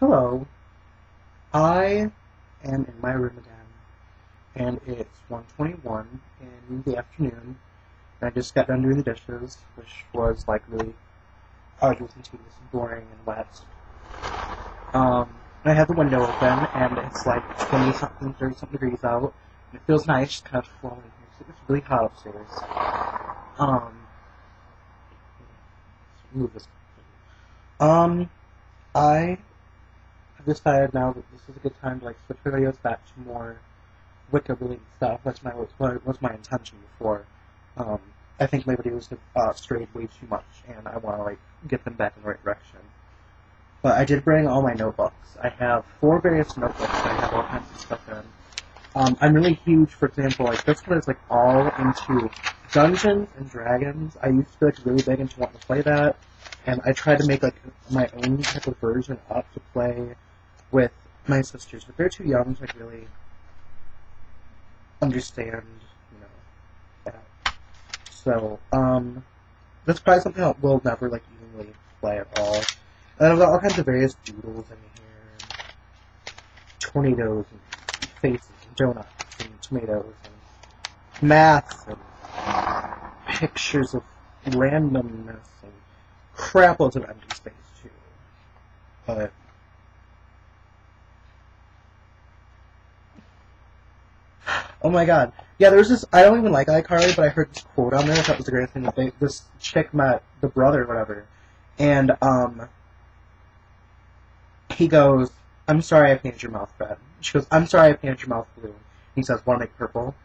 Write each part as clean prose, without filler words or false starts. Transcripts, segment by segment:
Hello, I am in my room again, and it's 1:21 in the afternoon, and I just got done doing the dishes, which was like really arduous and tedious and boring and wet. And I have the window open, and it's like 20 something, 30 something degrees out, and it feels nice, just kind of flowing here, so it's really hot upstairs. Um, let's move this. I have decided now that this is a good time to like switch my videos back to more Wicca related stuff. Was my intention before. I think my videos have strayed way too much, and I want to like get them back in the right direction. But I did bring all my notebooks. I have 4 various notebooks that I have all kinds of stuff in. I'm really huge, for example, like this one is like all into Dungeons and Dragons. I used to be like really big into wanting to play that, and I tried to make like my own type of version up to play with my sisters, but they're too young to like really understand, that. So, that's probably something that we'll never like evenly play at all. And I've got all kinds of various doodles in here, and tornadoes, and faces, and donuts, and tomatoes, and maths, and pictures of randomness, and craploads of empty space too. But oh my god. Yeah, there was this, I don't even like iCarly, but I heard this quote on there, I thought it was the greatest thing. This chick met the brother or whatever, and, he goes, "I'm sorry I painted your mouth red." She goes, "I'm sorry I painted your mouth blue." He says, "Want to make purple?"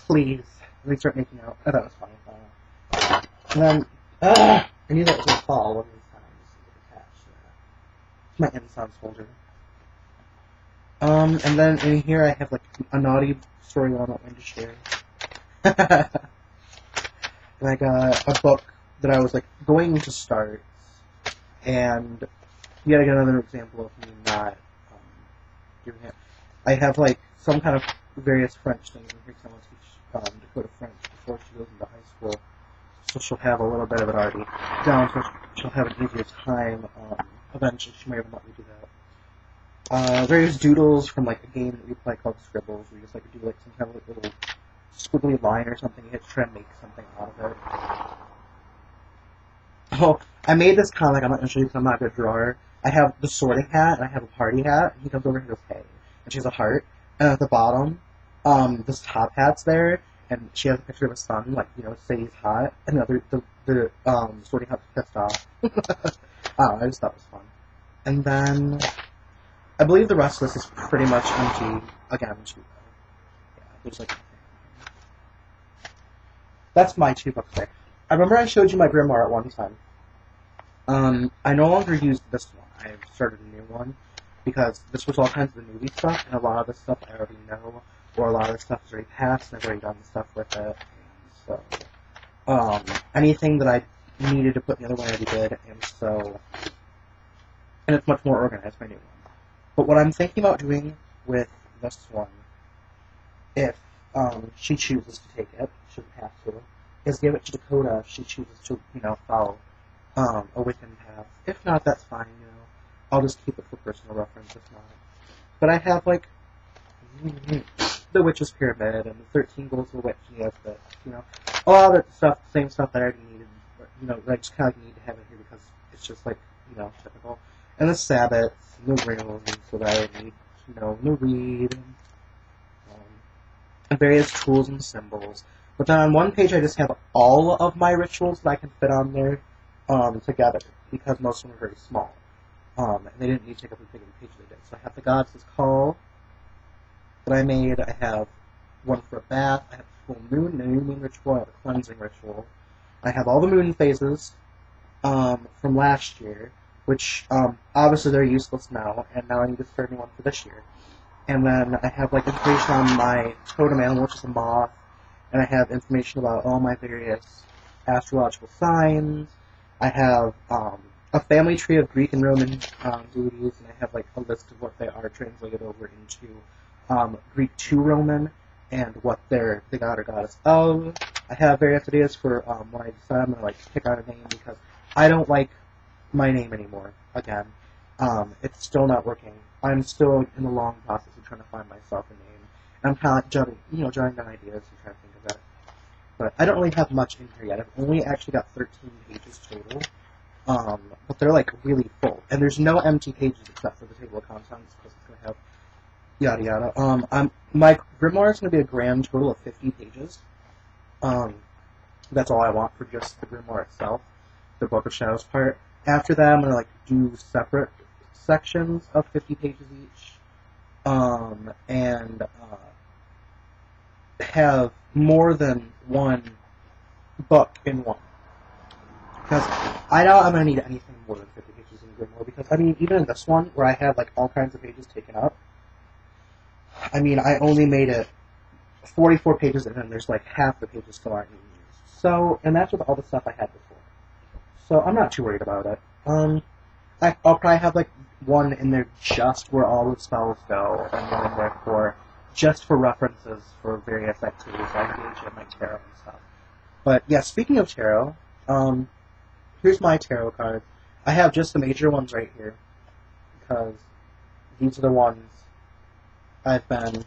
"Please." And they start making out. I thought it was funny. And then, I knew that was going to fall one of these times. Attach that. My incense holder. And then in here I have like a naughty story that I'm not going to share. And I got a book that I was like going to start, and yet again another example of me not doing it. I have like some kind of various French things in here because I want to teach Dakota French before she goes into high school, so she'll have a little bit of it already down, so she'll have an easier time. Eventually, she may even let me do that. Various doodles from like a game that we play called Scribbles, where you just like do like some kind of like little squiggly line or something. You have to try and make something out of it. Oh, I made this comic. I'm not going to show you because I'm not a good drawer. I have the sorting hat and I have a party hat. And he comes over and goes, "Hey," and she has a heart. And at the bottom, this top hat's there, and she has a picture of a sun, like say he's hot. And the sorting hat's pissed off. I don't know, I just thought it was fun. And then I believe the rest of this is pretty much empty again too. Yeah, there's like. That's my 2-book pick. I remember I showed you my Grimoire at one time. I no longer use this one. I've started a new one because this was all kinds of the movie stuff, and a lot of the stuff I already know, or a lot of the stuff is already passed, and I've already done stuff with it. So, anything that I needed to put in the other one I already did, and it's much more organized, my new one. But what I'm thinking about doing with this one, if she chooses to take it, she doesn't have to, is give it to Dakota if she chooses to, follow a Wiccan path. If not, that's fine, I'll just keep it for personal reference if not. But I have, like, the Witch's Pyramid and the 13 Goals of the Witch, but, a lot of that stuff, the same stuff that I already needed, but, I just kind of need to have it here because it's just, like, typical. And the Sabbats, and the runes that I need, the reed, and various tools and symbols. But then on one page I just have all of my rituals that I can fit on there together, because most of them are very small. And they didn't need to take up as big of a page as they did. So I have the Goddess's Call that I made, I have one for a bath, I have a full moon, a new moon ritual, I have a cleansing ritual. I have all the moon phases from last year, which obviously they're useless now, and now I need to start a new one for this year. And then I have like information on my totem animal, which is a moth, and I have information about all my various astrological signs. I have a family tree of Greek and Roman deities, and I have like a list of what they are translated over into Greek to Roman, and what they're the god or goddess of. I have various ideas for when I decide I'm gonna like pick out a name, because I don't like my name anymore. Again, It's still not working. I'm still in the long process of trying to find myself a name. And I'm kind of like jotting down ideas and trying to think of that. But I don't really have much in here yet. I've only actually got 13 pages total. But they're like really full. And there's no empty pages except for the table of contents because it's going to have yada yada. My Grimoire is going to be a grand total of 50 pages. That's all I want for just the Grimoire itself, the Book of Shadows part. After that, I'm going to like do separate sections of 50 pages each, and have more than one book in one. Because I doubt I'm going to need anything more than 50 pages in Grimoire, because, I mean, even in this one, where I had, like, all kinds of pages taken up, I mean, I only made it 44 pages, and then there's, like, half the pages still aren't even used. So, and that's with all the stuff I had before. So, I'm not too worried about it. I'll probably have, like, one in there just where all the spells go, and one in there just for references for various activities I engage in, like tarot and stuff. But, yeah, speaking of tarot, here's my tarot card. I have just the major ones right here, because these are the ones I've learned,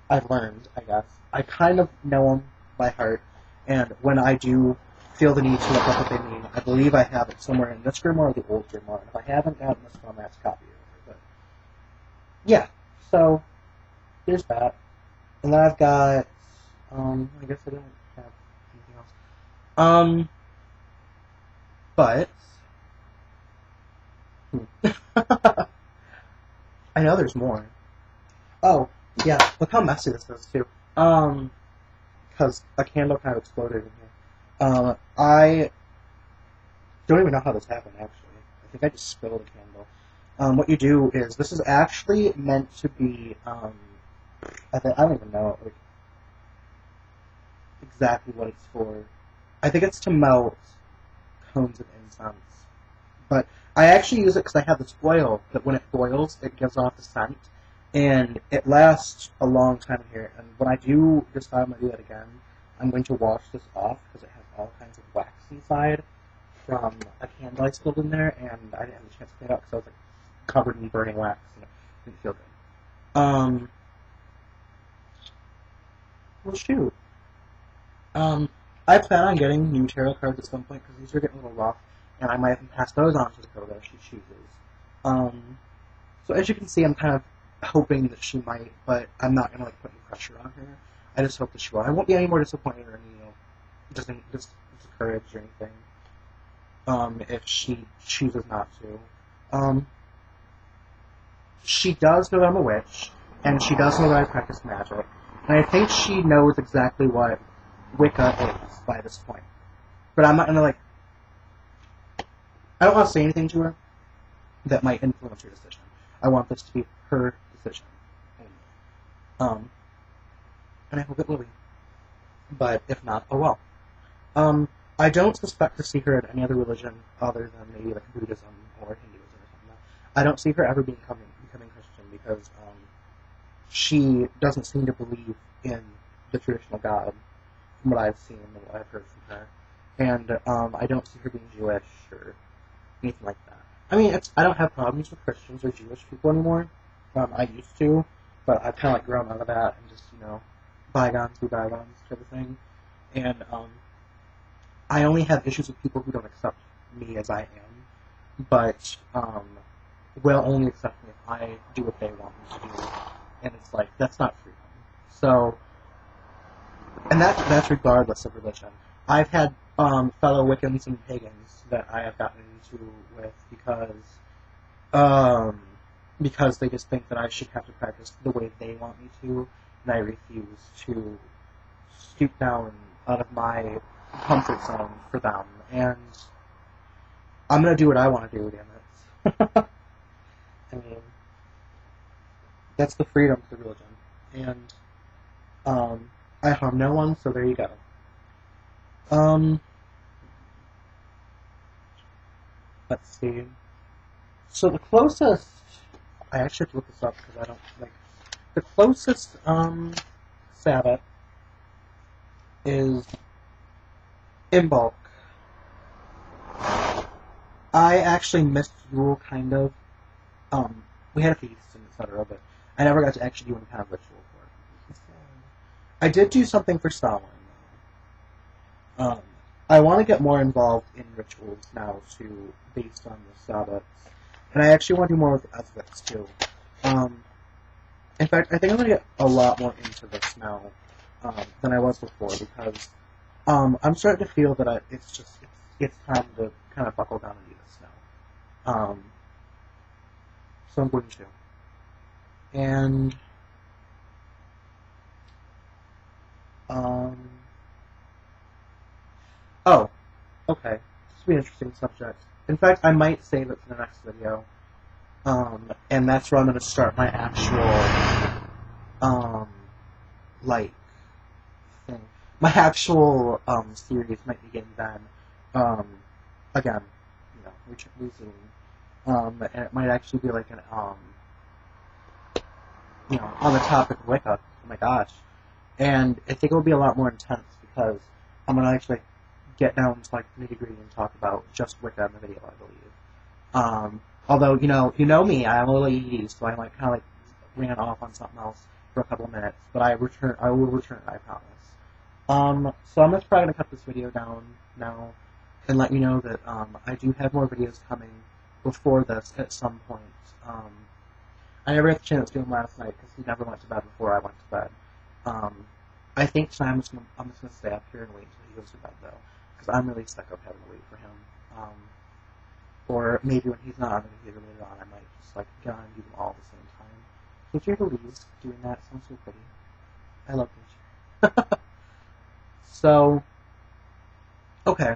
I guess. I kind of know them by heart, and when I do feel the need to look up what they mean, I believe I have it somewhere in this Grimoire or the old Grimoire. And if I haven't gotten this one, I have to copy it. But yeah, so there's that. And then I've got, I guess I don't have anything else. But I know there's more. Oh, yeah, look how messy this is, too. Because a candle kind of exploded in here. I don't even know how this happened, actually. I think I just spilled a candle. What you do is, this is actually meant to be, I don't even know, like, exactly what it's for. I think it's to melt cones of incense. But I actually use it because I have this oil that when it boils, it gives off a scent. And it lasts a long time here. And when I do decide I'm going to do that again, I'm going to wash this off because it has all kinds of wax inside from a candle I spilled in there. And I didn't have a chance to clean it up because I was like covered in burning wax and it didn't feel good. Well, shoot. I plan on getting new tarot cards at some point because these are getting a little rough, and I might even pass those on to the girl that she chooses. So as you can see, I'm kind of hoping that she might, but I'm not gonna like put any pressure on her. I just hope that she will. I won't be any more disappointed or any, doesn't discouraged or anything. If she chooses not to. She does know that I'm a witch, and she does know that I practice magic, and I think she knows exactly what Wicca is by this point. But I'm not gonna like. I don't want to say anything to her that might influence her decision. I want this to be her decision. And I hope it will be. But if not, oh well. I don't suspect to see her in any other religion other than maybe like Buddhism or Hinduism or something. I don't see her ever becoming Christian because she doesn't seem to believe in the traditional God from what I've seen and what I've heard from her. And I don't see her being Jewish or anything like that. I mean, I don't have problems with Christians or Jewish people anymore. I used to, but I've kind of like grown out of that and just, bygones be bygones type of thing. And I only have issues with people who don't accept me as I am, but will only accept me if I do what they want me to do. And it's like, that's not freedom. So, and that's regardless of religion. I've had fellow Wiccans and pagans that I have gotten into with because they just think that I should have to practice the way they want me to, and I refuse to stoop down out of my comfort zone for them. And I'm gonna do what I want to do, damn it. I mean, that's the freedom of the religion. And I harm no one, so there you go. Let's see. So the closest, I actually have to look this up because I don't like, the closest, Sabbath is in bulk. I actually missed Yule kind of we had a feast and etc., but I never got to actually do any kind of ritual for it. I did do something for Samhain, though. I want to get more involved in rituals now, too, based on the Sabbats. And I actually want to do more with Eswitz, too. In fact, I think I'm going to get a lot more into this now than I was before, because I'm starting to feel that it's time to kind of buckle down and do this now. So I'm going to. And oh, okay. This will be an interesting subject. In fact, I might save it for the next video. And that's where I'm going to start my actual, like, thing. My actual, series might begin then. Again, you know, resuming. And it might actually be like an, you know, on the topic of Wicca. Oh my gosh. And I think it will be a lot more intense because I'm going to actually get down to like nitty-gritty and talk about just Wicca in the video, I believe. Although, you know me, I'm a little ADD, so I might kind of like ran off on something else for a couple of minutes, but I will return, I promise. So I'm just probably going to cut this video down now and let you know that I do have more videos coming before this at some point. I never had the chance to do them last night because he never went to bed before I went to bed. I think tonight I'm just going to stay up here and wait until he goes to bed, though, because I'm really stuck up having to wait for him. Or maybe when he's not on the computer later on, I might just like get on and do them all at the same time. Nature believes doing that sounds so pretty. I love nature. So, okay,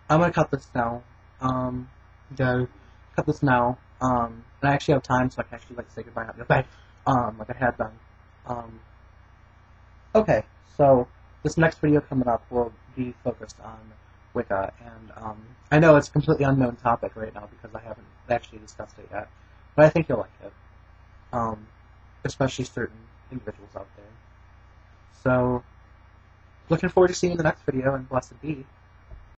I'm gonna cut this now. Cut this now. And I actually have time, so I can actually like say goodbye. Not goodbye. Like I had done. Okay, so this next video coming up will be focused on Wicca, and I know it's a completely unknown topic right now because I haven't actually discussed it yet, but I think you'll like it, especially certain individuals out there. So, looking forward to seeing you in the next video, and blessed be.